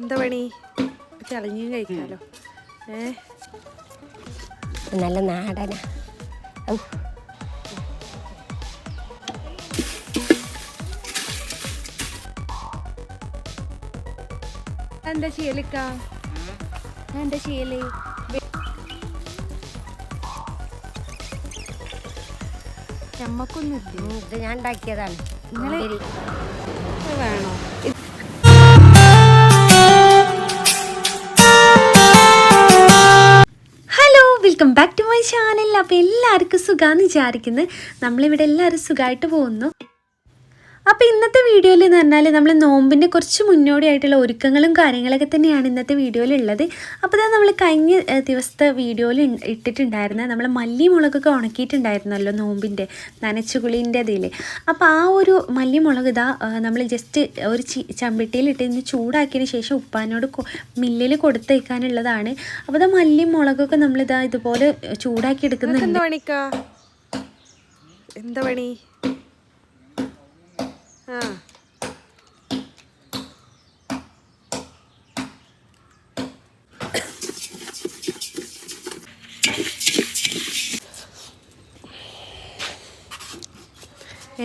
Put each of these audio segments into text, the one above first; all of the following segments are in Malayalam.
എന്താ പണി? ചളഞ്ഞും കഴിക്കാലോ. നല്ല നാടന. എന്താ ചെയ്യലിക്ക? എന്താ ചെയ്യല്? ചമ്മക്കൊന്നും ഇത് ഞാൻ ഉണ്ടാക്കിയതാണ്. വേണോ? Welcome back to my channel. അപ്പോൾ എല്ലാവർക്കും സുഖമാണെന്ന് വിചാരിക്കുന്നത്. നമ്മളിവിടെ എല്ലാവരും സുഖമായിട്ട് പോകുന്നു. അപ്പോൾ ഇന്നത്തെ വീഡിയോയിൽ എന്ന് പറഞ്ഞാൽ നമ്മൾ നോമ്പിൻ്റെ കുറച്ച് മുന്നോടിയായിട്ടുള്ള ഒരുക്കങ്ങളും കാര്യങ്ങളൊക്കെ തന്നെയാണ് ഇന്നത്തെ വീഡിയോയിലുള്ളത്. അപ്പോൾ ഇതാ നമ്മൾ കഴിഞ്ഞ ദിവസത്തെ വീഡിയോയിൽ ഇട്ടിട്ടുണ്ടായിരുന്നത് നമ്മൾ മല്ലി മുളകൊക്കെ ഉണക്കിയിട്ടുണ്ടായിരുന്നല്ലോ നോമ്പിൻ്റെ നനച്ചുകുളിൻ്റെ ഇതിൽ. അപ്പോൾ ആ ഒരു മല്ലി മുളക് ഇതാ നമ്മൾ ജസ്റ്റ് ഒരു ചമ്പിട്ടിയിലിട്ട് ഇന്ന് ചൂടാക്കിയതിന് ശേഷം ഉപ്പാനോട് മില്ലിൽ കൊടുത്തയക്കാനുള്ളതാണ്. അപ്പോൾ ഇതാ മല്ലി മുളകൊക്കെ നമ്മളിതാ ഇതുപോലെ ചൂടാക്കി എടുക്കുന്നുണ്ട്. എന്താ പണി?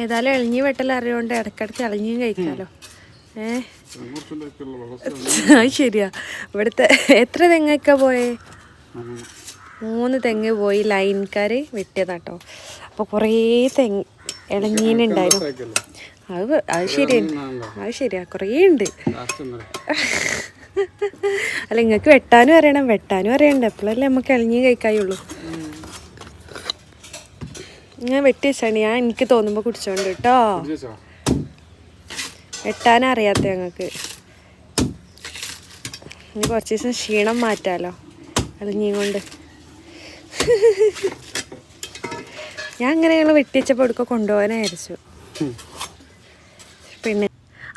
ഏതായാലും എളിഞ്ഞി വെട്ടൽ അറിയോണ്ട് ഇടയ്ക്കിടയ്ക്ക് എളിഞ്ഞിയും കഴിക്കാലോ. അത് ശരിയാ. ഇവിടുത്തെ എത്ര തെങ്ങൊക്കെ പോയേ? 3 തെങ്ങ് പോയി. ലൈൻകാർ വെട്ടിയതാട്ടോ. അപ്പോൾ കുറേ തെങ്ങ് ഇളഞ്ഞീനുണ്ടായിരുന്നു. അത് ശരിയാ കുറേ ഉണ്ട്. അല്ല നിങ്ങൾക്ക് വെട്ടാനും അറിയണ്ട. എപ്പോഴല്ലേ നമുക്ക് ഇളഞ്ഞി കഴിക്കായുള്ളൂ. ഞാൻ വെട്ടി വെച്ചാണ്. ഞാൻ എനിക്ക് തോന്നുമ്പോൾ കുടിച്ചോണ്ട് കേട്ടോ. വെട്ടാനറിയാത്ത ഞങ്ങൾക്ക്. ഇനി കുറച്ച് ദിവസം ക്ഷീണം മാറ്റാലോ ഇളഞ്ഞിയും കൊണ്ട്. ഞാൻ അങ്ങനെ ഞങ്ങൾ വെട്ടിവെച്ചപ്പോൾ എടുക്കുക കൊണ്ടുപോകാനായിരിച്ചു. പിന്നെ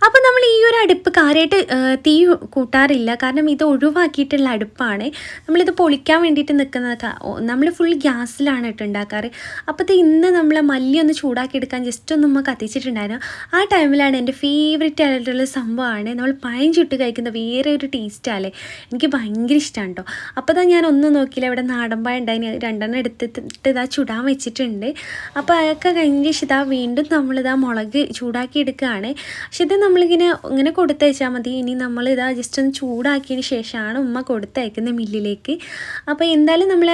അപ്പോൾ നമ്മൾ ഈ ഒരു അടുപ്പ് കാര്യമായിട്ട് തീ കൂട്ടാറില്ല. കാരണം ഇത് ഒഴിവാക്കിയിട്ടുള്ള അടുപ്പാണ്. നമ്മളിത് പൊളിക്കാൻ വേണ്ടിയിട്ട് നിൽക്കുന്നത്. നമ്മൾ ഫുൾ ഗ്യാസിലാണ് ഉണ്ടാക്കാറ്. അപ്പോൾ ഇത് ഇന്ന് നമ്മൾ മല്ലി ഒന്ന് ചൂടാക്കി എടുക്കാൻ ജസ്റ്റ് ഒന്ന് നമ്മൾ കത്തിച്ചിട്ടുണ്ടായിരുന്നു. ആ ടൈമിലാണ് എൻ്റെ ഫേവറേറ്റ് ആയിട്ടുള്ള സംഭവമാണ് നമ്മൾ പഴം ചുട്ട് കഴിക്കുന്ന വേറെ ഒരു ടേസ്റ്റാല്ലേ. എനിക്ക് ഭയങ്കര ഇഷ്ടമാണ് കേട്ടോ. അപ്പോൾ ഇതാ ഞാൻ ഒന്നും നോക്കിയില്ല. ഇവിടെ നാടൻ പഴം ഉണ്ടായി 2 എടുത്തിട്ട് ഇതാ ചുടാൻ വെച്ചിട്ടുണ്ട്. അപ്പോൾ അതൊക്കെ കഴിഞ്ഞ ശേഷം ഇതാ വീണ്ടും നമ്മളിതാ മുളക് ചൂടാക്കി എടുക്കുകയാണ്. പക്ഷെ ഇത് ഇങ്ങനെ കൊടുത്തയച്ചാൽ മതി. ഇനി നമ്മളിതാ ജസ്റ്റ് ഒന്ന് ചൂടാക്കിയതിന് ശേഷമാണ് ഉമ്മ കൊടുത്തയക്കുന്നത് മില്ലിലേക്ക്. അപ്പോൾ എന്തായാലും നമ്മൾ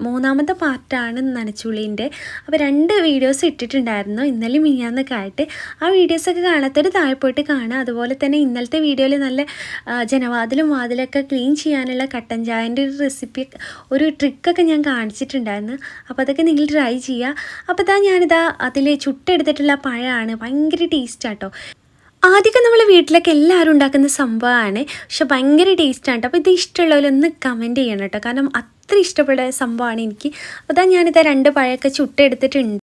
3ാമത്തെ പാർട്ടാണ് നനച്ചുള്ളിൻ്റെ. അപ്പോൾ 2 വീഡിയോസ് ഇട്ടിട്ടുണ്ടായിരുന്നു ഇന്നലെ മിനിഞ്ഞാന്നൊക്കെ ആയിട്ട്. ആ വീഡിയോസൊക്കെ കാണാത്തൊരു താഴെ പോയിട്ട് കാണാം. അതുപോലെ തന്നെ ഇന്നലത്തെ വീഡിയോയിൽ നല്ല ജനവാതിലും വാതിലൊക്കെ ക്ലീൻ ചെയ്യാനുള്ള കട്ടൻ ചായൻ്റെ ഒരു റെസിപ്പി ഒരു ട്രിക്കൊക്കെ ഞാൻ കാണിച്ചിട്ടുണ്ടായിരുന്നു. അപ്പോൾ അതൊക്കെ നിങ്ങൾ ട്രൈ ചെയ്യുക. അപ്പോൾ ഞാനിതാ അതിൽ ചുട്ടെടുത്തിട്ടുള്ള പഴമാണ്. ഭയങ്കര ടേസ്റ്റാട്ടോ. ആദ്യമൊക്കെ നമ്മൾ വീട്ടിലൊക്കെ എല്ലാവരും ഉണ്ടാക്കുന്ന സംഭവമാണ്. പക്ഷെ ഭയങ്കര ടേസ്റ്റാണ് കേട്ടോ. അപ്പോൾ ഇത് ഇഷ്ടമുള്ളവരൊന്ന് കമൻറ്റ് ചെയ്യണം കേട്ടോ. കാരണം അത്ര ഇഷ്ടപ്പെട്ട സംഭവമാണ് എനിക്ക്. അപ്പോൾ ഞാനിതാ 2 പഴമൊക്കെ ചുട്ടെടുത്തിട്ടുണ്ട്.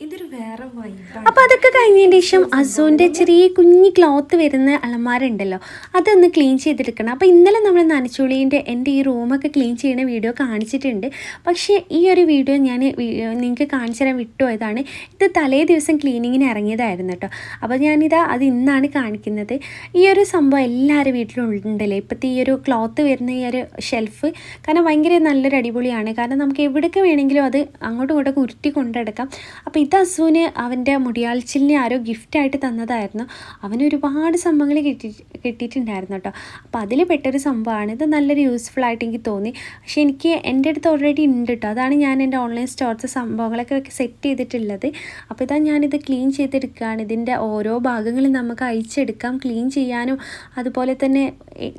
ഇതൊരു വേറെ വൈബാണ്. അപ്പോൾ അതൊക്കെ കഴിഞ്ഞതിന് ശേഷം അസോൻ്റെ ചെറിയ കുഞ്ഞി ക്ലോത്ത് വരുന്ന അലമാരുണ്ടല്ലോ അതൊന്ന് ക്ലീൻ ചെയ്തെടുക്കണം. അപ്പോൾ ഇന്നലെ നമ്മൾ നനച്ചുള്ളിൻ്റെ എൻ്റെ ഈ റൂമൊക്കെ ക്ലീൻ ചെയ്യുന്ന വീഡിയോ കാണിച്ചിട്ടുണ്ട്. പക്ഷേ ഈ ഒരു വീഡിയോ ഞാൻ നിങ്ങൾക്ക് കാണിച്ചു തരാൻ വിട്ടുപോയതാണ്. ഇത് തലേ ദിവസം ക്ലീനിങ്ങിന് ഇറങ്ങിയതായിരുന്നു കേട്ടോ. അപ്പോൾ ഞാനിതാ അത് ഇന്നാണ് കാണിക്കുന്നത്. ഈ ഒരു സംഭവം എല്ലാവരും വീട്ടിലും ഉണ്ടല്ലേ ഇപ്പോഴത്തെ ഈ ഒരു ക്ലോത്ത് വരുന്ന ഈ ഒരു ഷെൽഫ്. കാരണം ഭയങ്കര നല്ലൊരു അടിപൊളിയാണ്. കാരണം നമുക്ക് എവിടെയൊക്കെ വേണമെങ്കിലും അത് അങ്ങോട്ടും ഇങ്ങോട്ടൊക്കെ ഉരുട്ടി കൊണ്ടെടുക്കാം. അപ്പോൾ ഇത് അസുവിന് അവൻ്റെ മുടിയാഴ്ചലിനെ ആരോ ഗിഫ്റ്റായിട്ട് തന്നതായിരുന്നു. അവന് ഒരുപാട് സംഭവങ്ങൾ കിട്ടിയിട്ടുണ്ടായിരുന്നു കേട്ടോ. അപ്പോൾ അതിൽ പെട്ടൊരു സംഭവമാണ് ഇത്. നല്ലൊരു യൂസ്ഫുൾ ആയിട്ട് എനിക്ക് തോന്നി. പക്ഷേ എനിക്ക് എൻ്റെ അടുത്ത് ഓൾറെഡി ഉണ്ട് കേട്ടോ. അതാണ് ഞാൻ എൻ്റെ ഓൺലൈൻ സ്റ്റോർസ് സംഭവങ്ങളൊക്കെ സെറ്റ് ചെയ്തിട്ടുള്ളത്. അപ്പോൾ ഇതാ ഞാനിത് ക്ലീൻ ചെയ്തെടുക്കുകയാണ്. ഇതിൻ്റെ ഓരോ ഭാഗങ്ങളും നമുക്ക് അയച്ചെടുക്കാം. ക്ലീൻ ചെയ്യാനും അതുപോലെ തന്നെ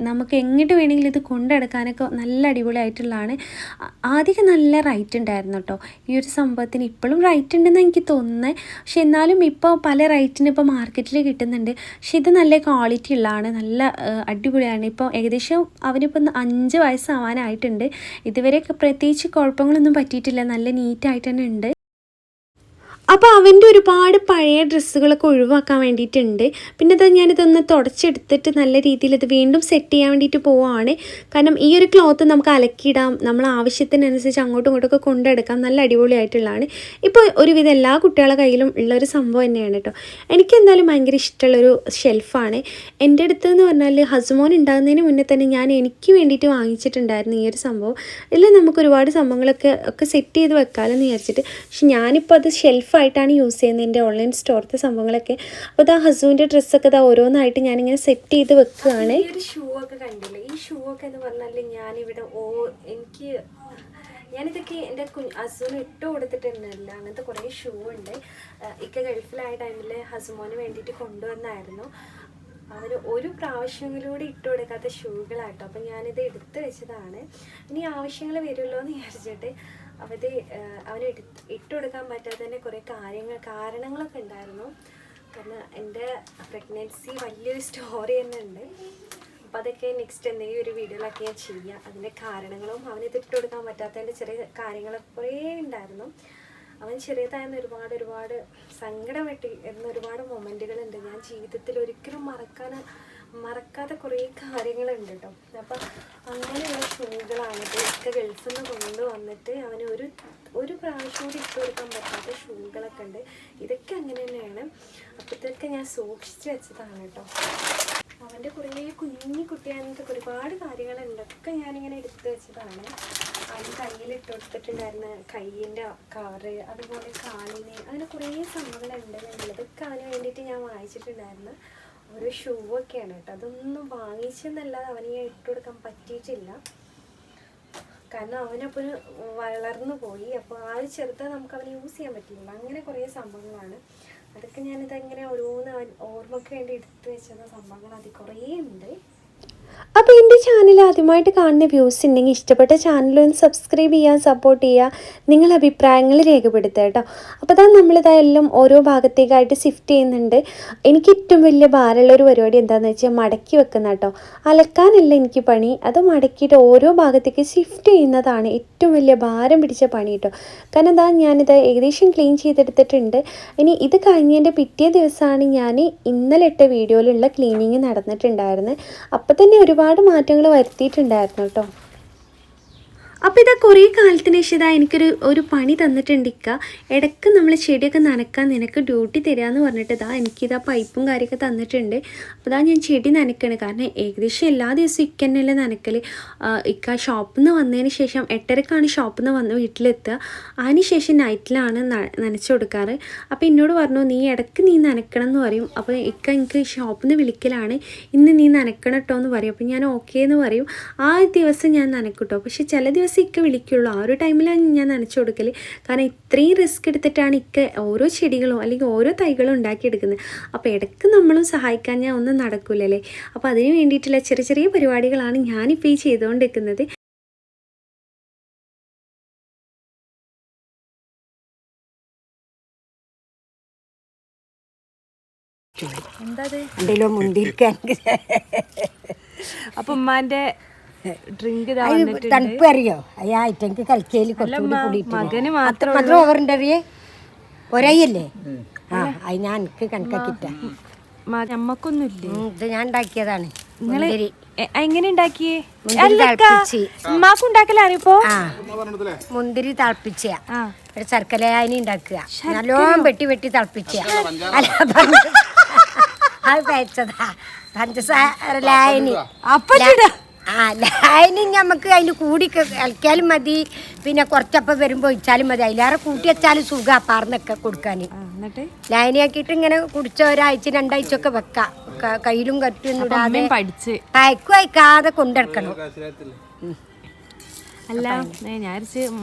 നമുക്ക് എങ്ങോട്ട് വേണമെങ്കിലും ഇത് കൊണ്ടെടുക്കാനൊക്കെ നല്ല അടിപൊളിയായിട്ടുള്ളതാണ്. ആദ്യമൊക്കെ നല്ല റൈറ്റ് ഉണ്ടായിരുന്നു കേട്ടോ ഈ ഒരു സംഭവത്തിന്. ഇപ്പോഴും റൈറ്റ് ഉണ്ടെന്ന് എനിക്ക് തോന്നുന്നത്. പക്ഷെ എന്നാലും ഇപ്പോൾ പല റേറ്റിന് ഇപ്പോൾ മാർക്കറ്റിൽ കിട്ടുന്നുണ്ട്. പക്ഷെ ഇത് നല്ല ക്വാളിറ്റി ഉള്ളതാണ്. നല്ല അടിപൊളിയാണ്. ഇപ്പോൾ ഏകദേശം അവനിപ്പോൾ 5 വയസ്സാവാനായിട്ടുണ്ട്. ഇതുവരെ പ്രത്യേകിച്ച് കുഴപ്പങ്ങളൊന്നും പറ്റിയിട്ടില്ല. നല്ല നീറ്റായിട്ട് തന്നെ ഉണ്ട്. അപ്പോൾ അവൻ്റെ ഒരുപാട് പഴയ ഡ്രസ്സുകളൊക്കെ ഒഴിവാക്കാൻ വേണ്ടിയിട്ടുണ്ട്. പിന്നെ അത് ഞാനിതൊന്ന് തുടച്ചെടുത്തിട്ട് നല്ല രീതിയിൽ ഇത് വീണ്ടും സെറ്റ് ചെയ്യാൻ വേണ്ടിയിട്ട് പോവുകയാണ്. കാരണം ഈ ഒരു ക്ലോത്ത് നമുക്ക് അലക്കിയിടാം, നമ്മൾ ആവശ്യത്തിനനുസരിച്ച് അങ്ങോട്ടും ഇങ്ങോട്ടൊക്കെ കൊണ്ടെടുക്കാം, നല്ല അടിപൊളിയായിട്ടുള്ളതാണ്. ഇപ്പോൾ ഒരുവിധം എല്ലാ കുട്ടികളുടെ കയ്യിലും ഉള്ളൊരു സംഭവം തന്നെയാണ് കേട്ടോ. എനിക്ക് എന്തായാലും ഭയങ്കര ഇഷ്ടമുള്ളൊരു ഷെൽഫാണ്. എൻ്റെ അടുത്ത് എന്ന് പറഞ്ഞാൽ ഹസ്മോൻ ഉണ്ടാകുന്നതിന് മുന്നേ തന്നെ ഞാൻ എനിക്ക് വേണ്ടിയിട്ട് വാങ്ങിച്ചിട്ടുണ്ടായിരുന്നു ഈ ഒരു സംഭവം. ഇതിൽ നമുക്ക് ഒരുപാട് സംഭവങ്ങളൊക്കെ സെറ്റ് ചെയ്ത് വെക്കാമെന്ന് വിചാരിച്ചിട്ട്. പക്ഷെ ഞാനിപ്പോൾ അത് ഷെൽഫായിട്ടാണ് യൂസ് ചെയ്യുന്നത്, എൻ്റെ ഓൺലൈൻ സ്റ്റോറത്തെ സംഭവങ്ങളൊക്കെ. അപ്പോൾ ഇതാ ഹസ്ബൻഡിൻ്റെ ഡ്രസ്സൊക്കെ ഇതാ ഓരോന്നായിട്ട് ഞാനിങ്ങനെ സെറ്റ് ചെയ്ത് വെക്കുകയാണ്. ഈ ഒരു ഷൂ ഒക്കെ കണ്ടില്ലേ, ഈ ഷൂ ഒക്കെ എന്ന് പറഞ്ഞാൽ ഞാനിവിടെ ഞാനിതൊക്കെ എൻ്റെ ഹസ്ബൻഡിന് ഇട്ട് കൊടുത്തിട്ടുണ്ടല്ല. അങ്ങനത്തെ കുറേ ഷൂ ഉണ്ട്. ഗൾഫിലായ ടൈമിൽ ഹസ്ബൻഡിന് വേണ്ടിയിട്ട് കൊണ്ടുവന്നായിരുന്നു. അവന് ഒരു പ്രാവശ്യങ്ങളിലൂടെ ഇട്ട് കൊടുക്കാത്ത ഷൂകളാട്ടോ. അപ്പം ഞാനിത് എടുത്ത് വെച്ചതാണ്. ഇനി ആവശ്യങ്ങൾ വരുമല്ലോ എന്ന് വിചാരിച്ചിട്ട് അവന് ഇട്ട് കൊടുക്കാൻ പറ്റാത്തതിൻ്റെ കുറേ കാരണങ്ങളൊക്കെ ഉണ്ടായിരുന്നു. കാരണം എൻ്റെ പ്രഗ്നൻസി വലിയൊരു സ്റ്റോറി തന്നെ ഉണ്ട്. അപ്പോൾ അതൊക്കെ നെക്സ്റ്റ് എന്തെങ്കിലും ഒരു വീഡിയോയിലൊക്കെ ഞാൻ ചെയ്യാം. അതിൻ്റെ കാരണങ്ങളും അവനിത് ഇട്ട് കൊടുക്കാൻ പറ്റാത്തതിൻ്റെ ചെറിയ കാര്യങ്ങളൊക്കെ കുറേ ഉണ്ടായിരുന്നു. അവൻ ചെറിയതായിരുന്ന ഒരുപാട് സങ്കടപ്പെട്ട് എന്ന ഒരുപാട് മൊമെൻറ്റുകളുണ്ട്. ഞാൻ ജീവിതത്തിൽ ഒരിക്കലും മറക്കാത്ത കുറേ കാര്യങ്ങളുണ്ട് കേട്ടോ. അപ്പം അങ്ങനെയുള്ള ഷൂകളാണിത്. ഗൾഫിൽ നിന്ന് കൊണ്ടുവന്നിട്ട് അവന് ഒരു പ്രാവശ്യം കൂടി ഇട്ട് കൊടുക്കാൻ പറ്റാത്ത ഷൂകളൊക്കെ ഉണ്ട്. ഇതൊക്കെ അങ്ങനെ തന്നെയാണ്. അപ്പോൾ ഇതൊക്കെ ഞാൻ സൂക്ഷിച്ച് വെച്ചതാണ് കേട്ടോ. അവൻ്റെ കുറേ കുഞ്ഞു കുട്ടിയായിട്ട് ഒരുപാട് കാര്യങ്ങളുണ്ട്. ഒക്കെ ഞാനിങ്ങനെ എടുത്ത് വെച്ചതാണ്. അവന് കയ്യിലിട്ട് കൊടുത്തിട്ടുണ്ടായിരുന്ന കയ്യിൻ്റെ കാറ്, അതുപോലെ കാലിന്, അങ്ങനെ കുറേ സംഭവങ്ങളുണ്ട് എന്നുള്ളതൊക്കെ അവന് വേണ്ടിയിട്ട് ഞാൻ വാങ്ങിച്ചിട്ടുണ്ടായിരുന്നു. ഓരോ ഷൂ ഒക്കെയാണ് കേട്ടോ. അതൊന്നും വാങ്ങിച്ചെന്നല്ലാതെ അവന് ഞാൻ ഇട്ട് കൊടുക്കാൻ പറ്റിയിട്ടില്ല. കാരണം അവനപ്പോൾ വളർന്നു പോയി. അപ്പോൾ ആ ഒരു ചെറുത് നമുക്ക് അവന് യൂസ് ചെയ്യാൻ പറ്റില്ല. അങ്ങനെ കുറേ സംഭവങ്ങളാണ്. അതൊക്കെ ഞാനിതങ്ങനെ ഓരോന്ന് ഓർമ്മയ്ക്ക് വേണ്ടി എടുത്ത് വെച്ചിരുന്ന സംഭവങ്ങൾ അത് കുറേ ഉണ്ട്. അപ്പോൾ എൻ്റെ ചാനൽ ആദ്യമായിട്ട് കാണുന്ന വ്യൂസ് ഉണ്ടെങ്കിൽ ഇഷ്ടപ്പെട്ട ചാനലൊന്ന് സബ്സ്ക്രൈബ് ചെയ്യുക, സപ്പോർട്ട് ചെയ്യുക, നിങ്ങളുടെ അഭിപ്രായങ്ങൾ രേഖപ്പെടുത്തുക കേട്ടോ. അപ്പോൾ അതാ നമ്മളിതെല്ലാം ഓരോ ഭാഗത്തേക്കായിട്ട് ഷിഫ്റ്റ് ചെയ്യുന്നുണ്ട്. എനിക്ക് ഏറ്റവും വലിയ ഭാരമുള്ളൊരു പരിപാടി എന്താണെന്ന് വെച്ചാൽ മടക്കി വെക്കുന്ന കേട്ടോ. അലക്കാനല്ല എനിക്ക് പണി, അത് മടക്കിയിട്ട് ഓരോ ഭാഗത്തേക്ക് ഷിഫ്റ്റ് ചെയ്യുന്നതാണ് ഏറ്റവും വലിയ ഭാരം പിടിച്ച പണി കേട്ടോ. കാരണം എന്താ, ഞാനിത് ഏകദേശം ക്ലീൻ ചെയ്തെടുത്തിട്ടുണ്ട്. ഇനി ഇത് കഴിഞ്ഞതിൻ്റെ പിറ്റേ ദിവസമാണ് ഞാൻ ഇന്നലെ ഇട്ട വീഡിയോയിലുള്ള ക്ലീനിങ് നടന്നിട്ടുണ്ടായിരുന്നത്. അപ്പം തന്നെ ഒരുപാട് മാറ്റങ്ങൾ വരുത്തിയിട്ടുണ്ടായിരുന്നു കേട്ടോ. അപ്പോൾ ഇതാ കുറേ കാലത്തിന് ശേഷം എനിക്കൊരു പണി തന്നിട്ടുണ്ട്. ഇടയ്ക്ക് നമ്മൾ ചെടിയൊക്കെ നനക്കാൻ നിനക്ക് ഡ്യൂട്ടി തരാമെന്ന് പറഞ്ഞിട്ട് എനിക്കിതാ പൈപ്പും കാര്യമൊക്കെ തന്നിട്ടുണ്ട്. അപ്പോൾ ഞാൻ ചെടി നനയ്ക്കണം. കാരണം ഏകദേശം എല്ലാ ദിവസവും തന്നെയല്ലേ നനക്കൽ. ഷോപ്പിൽ നിന്ന് വന്നതിന് ശേഷം 8:30ക്കാണ് ഷോപ്പിൽ നിന്ന് വന്ന് വീട്ടിലെത്തുക. അതിന് ശേഷം നൈറ്റിലാണ് നനച്ചു കൊടുക്കാറ്. അപ്പോൾ എന്നോട് പറഞ്ഞു, നീ ഇടയ്ക്ക് നീ നനക്കണം എന്ന് പറയും. അപ്പോൾ എനിക്ക് ഷോപ്പിൽ നിന്ന് വിളിക്കലാണ്, ഇന്ന് നീ നനക്കണം കേട്ടോ എന്ന് പറയും. അപ്പോൾ ഞാൻ ഓക്കേ എന്ന് പറയും. ആ ദിവസം ഞാൻ നനക്കും കേട്ടോ. പക്ഷേ ചില ദിവസം വിളിക്കുള്ളൂ. ആ ഒരു ടൈമിലാണ് ഞാൻ നനച്ചു കൊടുക്കൽ. കാരണം ഇത്രയും റിസ്ക് എടുത്തിട്ടാണ് ഓരോ ചെടികളും അല്ലെങ്കിൽ ഓരോ തൈകളും ഉണ്ടാക്കിയെടുക്കുന്നത്. അപ്പോൾ ഇടയ്ക്ക് നമ്മളും സഹായിക്കാൻ ഞാൻ ഒന്നും നടക്കില്ലല്ലേ. അപ്പോൾ അതിന് വേണ്ടിയിട്ടുള്ള ചെറിയ ചെറിയ പരിപാടികളാണ് ഞാനിപ്പോൾ ഈ ചെയ്തുകൊണ്ടിരിക്കുന്നത്. എന്തോ മുന്തിരിക്കാൻ അപ്പൊ ഉമ്മാന്റെ ഡ്രിങ്ക് തണുപ്പ് അറിയോ? അയ്യാ ഐറ്റക്ക് കളിക്കല് മകന് മാത്രം ഓവറിന്റെ ഒരയ്യല്ലേ? ആ അത് ഞാൻ എനിക്ക് കണക്കാക്കിട്ട നമ്മക്കൊന്നുമില്ലേ. ഇത് ഞാൻ ഉണ്ടാക്കിയതാണ്. എങ്ങനെ ഉണ്ടാക്കിയേ? ഉമ്മാക്ക് ഉണ്ടാക്കലാണിപ്പോ. മുന്തിരി തിളപ്പിച്ച ശർക്കര ലായനി ഉണ്ടാക്കുക. നല്ലോണം വെട്ടി തിളപ്പിച്ച അത് പേച്ചതാ പഞ്ചസാര ലായനി. അപ്പൊ ലായനി നമുക്ക് അതിന് കൂടി കളിക്കാലും മതി. പിന്നെ കുറച്ചപ്പം വരുമ്പോൾ ഒഴിച്ചാലും മതി. അതിലേറെ കൂട്ടി വെച്ചാലും സുഖം പാർന്നൊക്കെ കൊടുക്കാൻ. ലായനിയാക്കിയിട്ട് ഇങ്ങനെ കുടിച്ച ഒരാഴ്ച 2 ആഴ്ച ഒക്കെ വെക്കാം. കയ്യിലും കറ്റും ഇടാതെ അയക്കും അയക്കാതെ കൊണ്ടെടുക്കണം. അല്ല ഞാൻ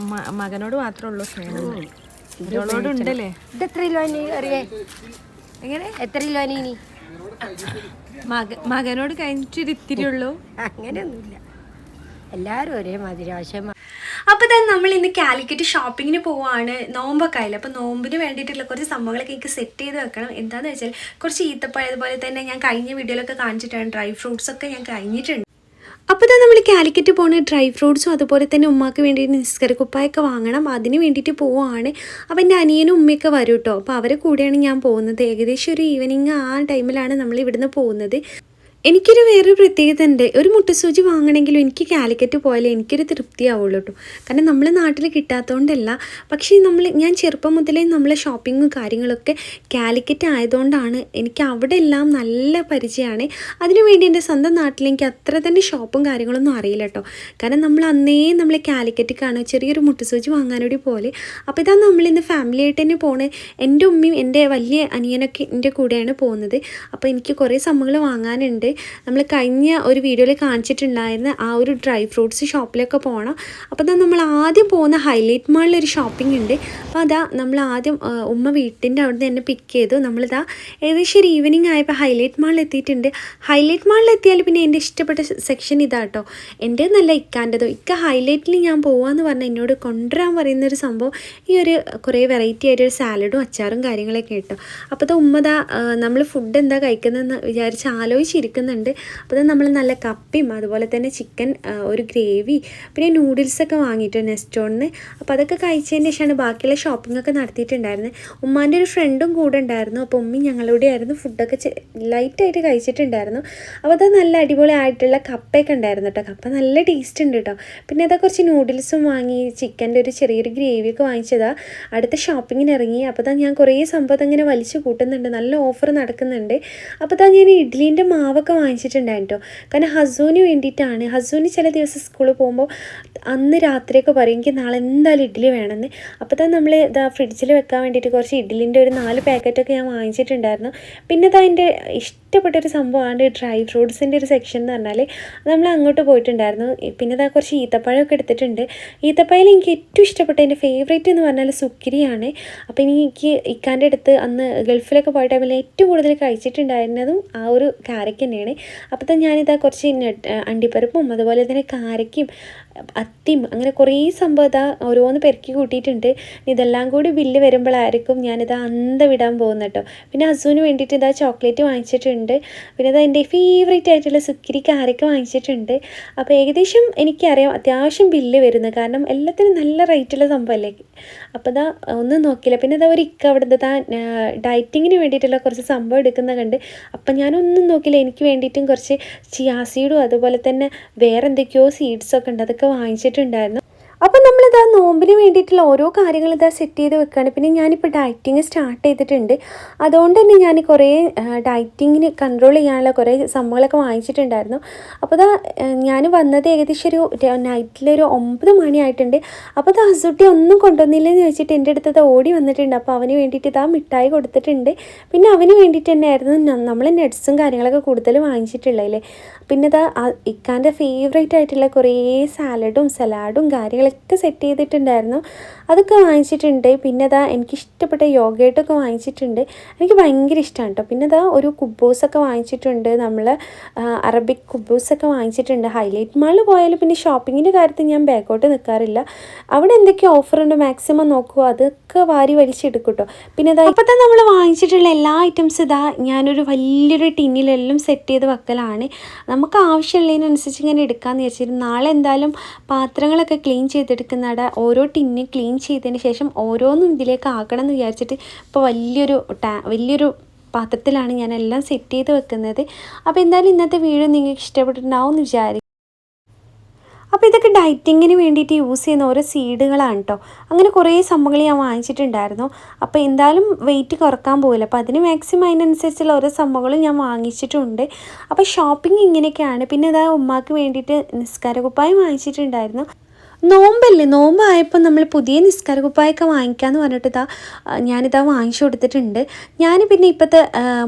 മകനോട് മാത്രമേ ഉള്ളൂ സ്നേഹം. ഉണ്ടല്ലേ. ഇത് എത്ര കിലോ അറിയേ? എങ്ങനെ എത്ര കിലോ ഇനി? മകനോട് കഴിഞ്ഞിട്ട് ഇത്തിരി ഉള്ളൂ. അങ്ങനെയൊന്നുമില്ല, എല്ലാവരും ഒരേ മാതിരി ആവശ്യം. അപ്പോൾ തന്നെ നമ്മൾ ഇന്ന് കാലിക്കറ്റ് ഷോപ്പിങ്ങിന് പോവുകയാണ്. നോമ്പൊക്കെ ആയില്ല. അപ്പോൾ നോമ്പിന് വേണ്ടിയിട്ടുള്ള കുറച്ച് സംഭവങ്ങളൊക്കെ എനിക്ക് സെറ്റ് ചെയ്ത് വെക്കണം. എന്താണെന്ന് വെച്ചാൽ കുറച്ച് ഈത്തപ്പഴം, അതുപോലെ തന്നെ ഞാൻ കഴിഞ്ഞ വീഡിയോയിലൊക്കെ കാണിച്ചിട്ടാണ് ഡ്രൈ ഫ്രൂട്ട്സൊക്കെ ഞാൻ കഴിഞ്ഞിട്ടുണ്ട്. അപ്പോൾ തന്നെ നമ്മൾ കാലിക്കറ്റ് പോകുന്ന ഡ്രൈ ഫ്രൂട്ട്സും അതുപോലെ തന്നെ ഉമ്മാക്ക് വേണ്ടിയിട്ട് നിസ്കരക്കുപ്പായൊക്കെ വാങ്ങണം. അതിന് വേണ്ടിയിട്ട് പോവുകയാണ്. അപ്പോൾ എൻ്റെ അനിയനും ഉമ്മയൊക്കെ വരും കേട്ടോ. അപ്പോൾ അവരെ കൂടെയാണ് ഞാൻ പോകുന്നത്. ഏകദേശം ഒരു ഈവനിങ് ആ ടൈമിലാണ് നമ്മൾ ഇവിടുന്ന് പോകുന്നത്. എനിക്കൊരു വേറൊരു പ്രത്യേകത ഉണ്ട്. ഒരു മുട്ടസൂചി വാങ്ങണമെങ്കിലും എനിക്ക് കാലിക്കറ്റ് പോയാലേ എനിക്കൊരു തൃപ്തിയാവുള്ളൂ കേട്ടോ. കാരണം നമ്മൾ നാട്ടിൽ കിട്ടാത്തതുകൊണ്ടല്ല, പക്ഷേ ഞാൻ ചെറുപ്പം മുതലേ നമ്മളെ ഷോപ്പിങ്ങും കാര്യങ്ങളൊക്കെ കാലിക്കറ്റ് ആയതുകൊണ്ടാണ് എനിക്ക് അവിടെ എല്ലാം നല്ല പരിചയമാണ്. അതിനുവേണ്ടി എൻ്റെ സ്വന്തം നാട്ടിൽ എനിക്ക് അത്ര തന്നെ ഷോപ്പും കാര്യങ്ങളൊന്നും അറിയില്ല കേട്ടോ. കാരണം നമ്മൾ കാലിക്കറ്റ് കാണും ചെറിയൊരു മുട്ടസൂചി വാങ്ങാനോടി പോലെ. അപ്പോൾ ഇതാണ് നമ്മളിന്ന് ഫാമിലി ആയിട്ട് തന്നെ പോണേ. എൻ്റെ ഉമ്മയും എൻ്റെ വലിയ അനിയനൊക്കെ എൻ്റെ കൂടെയാണ് പോകുന്നത്. അപ്പോൾ എനിക്ക് കുറേ സംഭവങ്ങൾ വാങ്ങാനുണ്ട്. നമ്മൾ കഴിഞ്ഞ ഒരു വീഡിയോയിൽ കാണിച്ചിട്ടുണ്ടായിരുന്ന ആ ഒരു ഡ്രൈ ഫ്രൂട്ട്സ് ഷോപ്പിലൊക്കെ പോകണം. അപ്പോൾ അതാ നമ്മൾ ആദ്യം പോകുന്ന ഹൈലൈറ്റ് മാളിലൊരു ഷോപ്പിംഗ് ഉണ്ട്. അപ്പോൾ അതാ നമ്മൾ ആദ്യം ഉമ്മ വീട്ടിൻ്റെ അവിടെ നിന്ന് തന്നെ പിക്ക് ചെയ്തു. നമ്മളിതാ ഏകദേശം ഒരു ഈവനിങ് ആയപ്പോൾ ഹൈലൈറ്റ് മാളിൽ എത്തിയിട്ടുണ്ട്. ഹൈലൈറ്റ് മാളിൽ എത്തിയാൽ പിന്നെ എൻ്റെ ഇഷ്ടപ്പെട്ട സെക്ഷൻ ഇതാട്ടോ. എൻ്റെ നല്ല ഇക്കാൻ്റെതോ ഇക്ക ഹൈലൈറ്റിൽ ഞാൻ പോകാമെന്ന് പറഞ്ഞാൽ എന്നോട് കൊണ്ടുവരാൻ പറയുന്നൊരു സംഭവം ഈ ഒരു കുറേ വെറൈറ്റി ആയിട്ടൊരു സാലഡും അച്ചാറും കാര്യങ്ങളൊക്കെ കേട്ടോ. അപ്പോൾ ഉമ്മതാ നമ്മൾ ഫുഡ് എന്താ കഴിക്കുന്നതെന്ന് വിചാരിച്ച് ആലോചിച്ചിരിക്കുന്നുണ്ട്. അപ്പോൾ നമ്മൾ നല്ല കപ്പയും അതുപോലെ തന്നെ ചിക്കൻ ഒരു ഗ്രേവി പിന്നെ നൂഡിൽസൊക്കെ വാങ്ങിയിട്ട് നെസ്റ്റോണിന്. അപ്പോൾ അതൊക്കെ കഴിച്ചതിന് ശേഷമാണ് ബാക്കിയുള്ള ഷോപ്പിങ്ങൊക്കെ നടത്തിയിട്ടുണ്ടായിരുന്നത്. ഉമ്മാൻ്റെ ഒരു ഫ്രണ്ടും കൂടെ ഉണ്ടായിരുന്നു. അപ്പോൾ ഉമ്മി ഞങ്ങളുടെ ആയിരുന്നു ഫുഡൊക്കെ ലൈറ്റായിട്ട് കഴിച്ചിട്ടുണ്ടായിരുന്നു. അപ്പോൾ അത് നല്ല അടിപൊളി ആയിട്ടുള്ള കപ്പയൊക്കെ ഉണ്ടായിരുന്നു കേട്ടോ. കപ്പ നല്ല ടേസ്റ്റ് ഉണ്ട് കേട്ടോ. പിന്നെ അതാ കുറച്ച് നൂഡിൽസും വാങ്ങി, ചിക്കൻ്റെ ഒരു ചെറിയൊരു ഗ്രേവിയൊക്കെ വാങ്ങിച്ചതാ അടുത്ത ഷോപ്പിങ്ങിന് ഇറങ്ങി. അപ്പോൾ ഞാൻ കുറേ സംഭവം അങ്ങനെ വലിച്ചു കൂട്ടുന്നുണ്ട്. നല്ല ഓഫർ നടക്കുന്നുണ്ട്. അപ്പോൾ ഞാൻ ഇഡ്ഡലീൻ്റെ മാവൊക്കെ വാങ്ങിച്ചിട്ടുണ്ടായിരുന്നു കേട്ടോ. കാരണം ഹസൂന് വേണ്ടിയിട്ടാണ്. ഹസൂന് ചില ദിവസം സ്കൂളിൽ പോകുമ്പോൾ അന്ന് രാത്രിയൊക്കെ പറയും എനിക്ക് നാളെ എന്തായാലും ഇഡ്ഡലി വേണമെന്ന്. അപ്പോൾ നമ്മൾ ഫ്രിഡ്ജിൽ വെക്കാൻ വേണ്ടിയിട്ട് കുറച്ച് ഇഡ്ഡലിൻ്റെ ഒരു 4 പാക്കറ്റൊക്കെ ഞാൻ വാങ്ങിച്ചിട്ടുണ്ടായിരുന്നു. പിന്നെ എൻ്റെ ഇഷ്ടപ്പെട്ടൊരു സംഭവമാണ് ഡ്രൈ ഫ്രൂട്ട്സിൻ്റെ ഒരു സെക്ഷൻ എന്ന് പറഞ്ഞാൽ നമ്മൾ അങ്ങോട്ട് പോയിട്ടുണ്ടായിരുന്നു. പിന്നെ കുറച്ച് ഈത്തപ്പഴമൊക്കെ എടുത്തിട്ടുണ്ട്. ഈത്തപ്പഴം എനിക്ക് ഏറ്റവും ഇഷ്ടപ്പെട്ട എൻ്റെ ഫേവറേറ്റ് എന്ന് പറഞ്ഞാൽ സുക്കിരിയാണ്. അപ്പോൾ എനിക്ക് ഇക്കാൻ്റെ അടുത്ത് അന്ന് ഗൾഫിലൊക്കെ പോയ ടൈമിൽ ഏറ്റവും കൂടുതൽ കഴിച്ചിട്ടുണ്ടായിരുന്നതും ആ ഒരു കാരക്ക തന്നെയാണ്. അപ്പോൾ ഞാനിതാ കുറച്ച് അണ്ടിപ്പരിപ്പും അതുപോലെ തന്നെ കാരക്കയും അത്തിയും അങ്ങനെ കുറേ സംഭവം ഓരോന്ന് പെരുക്കി കൂട്ടിയിട്ടുണ്ട്. ഇതെല്ലാം കൂടി ബില്ല് വരുമ്പോഴായിരിക്കും ഞാനിതാ വിടാൻ പോകുന്നത് കേട്ടോ. പിന്നെ ഹസൂന് വേണ്ടിയിട്ട് ചോക്ലേറ്റ് വാങ്ങിച്ചിട്ടുണ്ട്. പിന്നെ എൻ്റെ ഫേവറേറ്റ് ആയിട്ടുള്ള സുക്കിരി കാരക്ക വാങ്ങിച്ചിട്ടുണ്ട്. അപ്പോൾ ഏകദേശം എനിക്കറിയാം അത്യാവശ്യം ബില്ല് വരുന്നത്. കാരണം എല്ലാത്തിനും നല്ല റേറ്റുള്ള സംഭവമല്ലേ. അപ്പോൾ ഒന്നും നോക്കില്ല. പിന്നെ ഒരു ഇക്ക അവിടെ ഡയറ്റിങ്ങിന് വേണ്ടിയിട്ടുള്ള കുറച്ച് സംഭവം എടുക്കുന്ന കണ്ട് അപ്പം ഞാനൊന്നും നോക്കില്ല. എനിക്ക് വേണ്ടിയിട്ടും കുറച്ച് ചിയാ സീഡും അതുപോലെ തന്നെ വേറെ എന്തൊക്കെയോ സീഡ്സൊക്കെ ഉണ്ട്, അതൊക്കെ വാങ്ങിച്ചിട്ടുണ്ടായിരുന്നു. അപ്പോൾ നമ്മളിതാ നോമ്പിന് വേണ്ടിയിട്ടുള്ള ഓരോ കാര്യങ്ങൾ സെറ്റ് ചെയ്ത് വെക്കുകയാണ്. പിന്നെ ഞാനിപ്പോൾ ഡയറ്റിങ് സ്റ്റാർട്ട് ചെയ്തിട്ടുണ്ട്. അതുകൊണ്ട് തന്നെ ഞാൻ കുറേ ഡയറ്റിങ്ങിന് കൺട്രോൾ ചെയ്യാനുള്ള കുറേ സംഭവങ്ങളൊക്കെ വാങ്ങിച്ചിട്ടുണ്ടായിരുന്നു. അപ്പോൾ ഞാൻ വന്നത് ഏകദേശം ഒരു നൈറ്റിലൊരു 9 മണിയായിട്ടുണ്ട്. അപ്പോൾ ഹസുട്ടി ഒന്നും കൊണ്ടുവന്നില്ലെന്ന് ചോദിച്ചിട്ട് എൻ്റെ അടുത്ത് ഓടി വന്നിട്ടുണ്ട്. അപ്പോൾ അവന് വേണ്ടിയിട്ട് മിഠായി കൊടുത്തിട്ടുണ്ട്. പിന്നെ അവന് വേണ്ടിയിട്ട് തന്നെയായിരുന്നു നമ്മൾ നട്ട്സും കാര്യങ്ങളൊക്കെ കൂടുതൽ വാങ്ങിച്ചിട്ടുള്ളതല്ലേ. പിന്നെ ഇക്കാൻ്റെ ഫേവറേറ്റ് ആയിട്ടുള്ള കുറേ സലാഡും കാര്യങ്ങളൊക്കെ സെറ്റ് ചെയ്തിട്ടുണ്ടായിരുന്നു. അതൊക്കെ വാങ്ങിച്ചിട്ടുണ്ട്. പിന്നെ എനിക്കിഷ്ടപ്പെട്ട യോഗേട്ടൊക്കെ വാങ്ങിച്ചിട്ടുണ്ട്. എനിക്ക് ഭയങ്കര ഇഷ്ടമാണ് കേട്ടോ. പിന്നെ ഒരു കുബൂസൊക്കെ വാങ്ങിച്ചിട്ടുണ്ട്. നമ്മൾ അറബിക് കുബൂസൊക്കെ വാങ്ങിച്ചിട്ടുണ്ട്. ഹൈലൈറ്റ് മാളിൽ പോയാലും പിന്നെ ഷോപ്പിങ്ങിൻ്റെ കാര്യത്തിൽ ഞാൻ ബാക്കോട്ട് നിൽക്കാറില്ല. അവിടെ എന്തൊക്കെ ഓഫറുണ്ട് മാക്സിമം നോക്കുക, അതൊക്കെ വാരി വലിച്ചെടുക്കും കേട്ടോ. പിന്നെ ഇപ്പോഴത്തെ നമ്മൾ വാങ്ങിച്ചിട്ടുള്ള എല്ലാ ഐറ്റംസ് ഞാനൊരു വലിയൊരു ടിന്നിലെല്ലാം സെറ്റ് ചെയ്ത് വെക്കലാണ്. നമുക്ക് ആവശ്യമുള്ളതിനനുസരിച്ച് ഇങ്ങനെ എടുക്കാമെന്ന് വിചാരിച്ചിരുന്നു. നാളെ എന്തായാലും പാത്രങ്ങളൊക്കെ ക്ലീൻ ചെയ്തെടുക്കുന്ന ഓരോ ടിന്ന് ക്ലീൻ ചെയ്തതിന് ശേഷം ഓരോന്നും ഇതിലേക്ക് ആക്കണം എന്ന് വിചാരിച്ചിട്ട് ഇപ്പോൾ വലിയൊരു പാത്രത്തിലാണ് ഞാനെല്ലാം സെറ്റ് ചെയ്ത് വെക്കുന്നത്. അപ്പോൾ എന്തായാലും ഇന്നത്തെ വീഡിയോ നിങ്ങൾക്ക് ഇഷ്ടപ്പെട്ടിട്ടുണ്ടാവും എന്ന് വിചാരിക്കും. അപ്പോൾ ഇതൊക്കെ ഡയറ്റിങ്ങിന് വേണ്ടിയിട്ട് യൂസ് ചെയ്യുന്ന ഓരോ സീഡുകളാണ് കേട്ടോ. അങ്ങനെ കുറേ സംഭവങ്ങൾ ഞാൻ വാങ്ങിച്ചിട്ടുണ്ടായിരുന്നു. അപ്പോൾ എന്തായാലും വെയിറ്റ് കുറക്കാൻ പോകില്ല. അപ്പോൾ അതിന് മാക്സിമം അതിനനുസരിച്ചുള്ള ഓരോ സംഭവങ്ങളും ഞാൻ വാങ്ങിച്ചിട്ടുണ്ട്. അപ്പോൾ ഷോപ്പിംഗ് ഇങ്ങനെയൊക്കെയാണ്. പിന്നെ ഉമ്മാക്ക് വേണ്ടിയിട്ട് നിസ്കാരക്കുപ്പായം വാങ്ങിച്ചിട്ടുണ്ടായിരുന്നു. നോമ്പായപ്പോൾ നമ്മൾ പുതിയ നിസ്കാരക്കുപ്പായൊക്കെ വാങ്ങിക്കാമെന്ന് പറഞ്ഞിട്ട് ഞാനിതാ വാങ്ങിച്ചു കൊടുത്തിട്ടുണ്ട്. ഞാൻ പിന്നെ ഇപ്പോഴത്തെ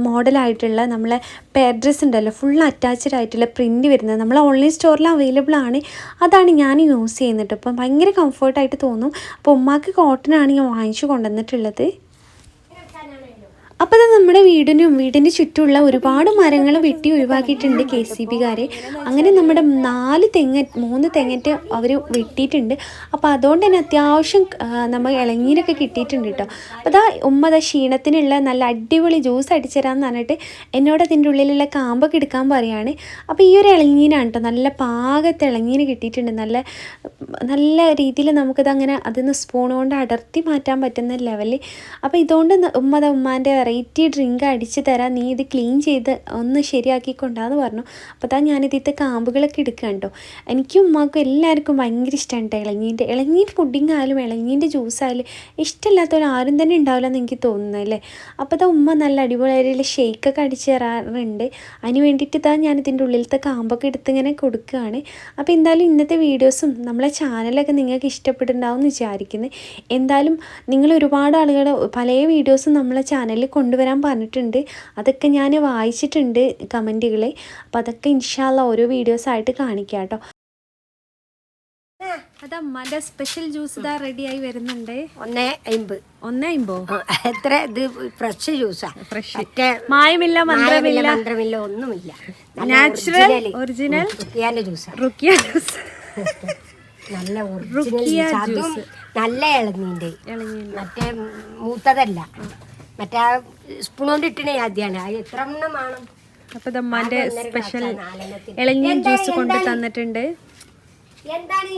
മോഡലായിട്ടുള്ള നമ്മളെ പെയർ ഡ്രസ്സ് ഉണ്ടല്ലോ, ഫുൾ അറ്റാച്ച്ഡ് ആയിട്ടുള്ള പ്രിൻറ്റ് വരുന്നത് നമ്മൾ ഓൺലൈൻ സ്റ്റോറിൽ അവൈലബിൾ ആണ്. അതാണ് ഞാൻ യൂസ് ചെയ്യുന്നത്. അപ്പം ഭയങ്കര കംഫർട്ടായിട്ട് തോന്നും. അപ്പോൾ ഉമ്മാക്ക് കോട്ടനാണ് ഞാൻ വാങ്ങിച്ചു കൊണ്ടുവന്നിട്ടുള്ളത്. അപ്പോൾ അത് നമ്മുടെ വീടിന് ചുറ്റുമുള്ള ഒരുപാട് മരങ്ങൾ വെട്ടി ഒഴിവാക്കിയിട്ടുണ്ട് KCBക്കാർ. അങ്ങനെ നമ്മുടെ 3 തെങ്ങറ്റ് അവർ വെട്ടിയിട്ടുണ്ട്. അപ്പോൾ അതുകൊണ്ട് തന്നെ അത്യാവശ്യം നമ്മൾ ഇളനീരൊക്കെ കിട്ടിയിട്ടുണ്ട് കേട്ടോ. അപ്പോൾ അതാ ഉമ്മ ക്ഷീണത്തിനുള്ള നല്ല അടിപൊളി ജ്യൂസ് അടിച്ചു തരാമെന്ന് പറഞ്ഞിട്ട് എന്നോട് അതിൻ്റെ ഉള്ളിലുള്ള കാമ്പൊക്കെ എടുക്കാൻ പറയുകയാണ്. അപ്പോൾ ഈ ഒരു ഇളനീരാണ് കേട്ടോ, നല്ല പാകത്തെ ഇളനീര് കിട്ടിയിട്ടുണ്ട്. നല്ല രീതിയിൽ നമുക്കത് അങ്ങനെ അതിന്ന് സ്പൂൺ കൊണ്ട് അടർത്തി മാറ്റാൻ പറ്റുന്ന ലെവലിൽ. അപ്പോൾ ഇതുകൊണ്ട് ഉമ്മാൻ്റെ വെറൈറ്റി ഡ്രിങ്ക് അടിച്ച് തരാം, നീ ഇത് ക്ലീൻ ചെയ്ത് ഒന്ന് ശരിയാക്കിക്കൊണ്ടാന്ന് പറഞ്ഞു. അപ്പോൾ അതാ ഞാനിതിത്തെ കാമ്പുകളൊക്കെ എടുക്കുകയാണ് കേട്ടോ. എനിക്കും ഉമ്മാക്കും എല്ലാവർക്കും ഭയങ്കര ഇഷ്ടമാണ് കേട്ടോ ഇളനീർ പുഡിംഗ് ആയാലും ഇളനീരിൻ്റെ ജ്യൂസായാലും ഇഷ്ടമില്ലാത്തവർ ആരും തന്നെ ഉണ്ടാവില്ല എന്ന് എനിക്ക് തോന്നുന്നു അല്ലേ. അപ്പോൾ അതാ ഉമ്മ നല്ല അടിപൊളിയായിട്ടുള്ള ഷെയ്ക്കൊക്കെ അടിച്ച് തരാറുണ്ട്. അതിന് വേണ്ടിയിട്ട് ഇതാ ഞാനിതിൻ്റെ ഉള്ളിലത്തെ കാമ്പൊക്കെ എടുത്ത് ഇങ്ങനെ കൊടുക്കുകയാണ്. അപ്പോൾ എന്തായാലും ഇന്നത്തെ വീഡിയോസും നമ്മളെ ചാനലൊക്കെ നിങ്ങൾക്ക് ഇഷ്ടപ്പെട്ടിട്ടുണ്ടാവും എന്ന് വിചാരിക്കുന്നത്. എന്തായാലും നിങ്ങൾ ഒരുപാട് ആളുകൾ പല വീഡിയോസും നമ്മളെ ചാനലിൽ കൊണ്ടുവരാൻ പറഞ്ഞിട്ടുണ്ട്. അതൊക്കെ ഞാൻ വായിച്ചിട്ടുണ്ട് കമൻറ്റുകൾ. അപ്പോൾ അതൊക്കെ ഇൻഷാ അല്ലാ ഓരോ വീഡിയോസായിട്ട് കാണിക്കാം കേട്ടോ. അത് അമ്മൻ്റെ സ്പെഷ്യൽ ജ്യൂസ് ഇതാ റെഡിയായി വരുന്നുണ്ട്. 1.50 എത്ര ഇത് ഫ്രഷ് ജ്യൂസാ, മായമില്ല മന്ത്രമില്ല ഒന്നുമില്ല, നാച്ചുറൽ ഒറിജിനൽ റുക്കിയ ജ്യൂസ് നല്ല ഒറിജിനൽ അതും നല്ല ഇളനീൻ്റെ മറ്റേ മൂത്തതല്ല, മറ്റേ സ്പൂൺ കൊണ്ട് ഇട്ടണേ ആദ്യമാണ്. അത് എത്ര എണ്ണം വേണം. അപ്പോൾ അമ്മൻ്റെ സ്പെഷ്യൽ ഇളനീർ ജ്യൂസ് കൊണ്ട് തന്നിട്ടുണ്ട്. എന്താണ്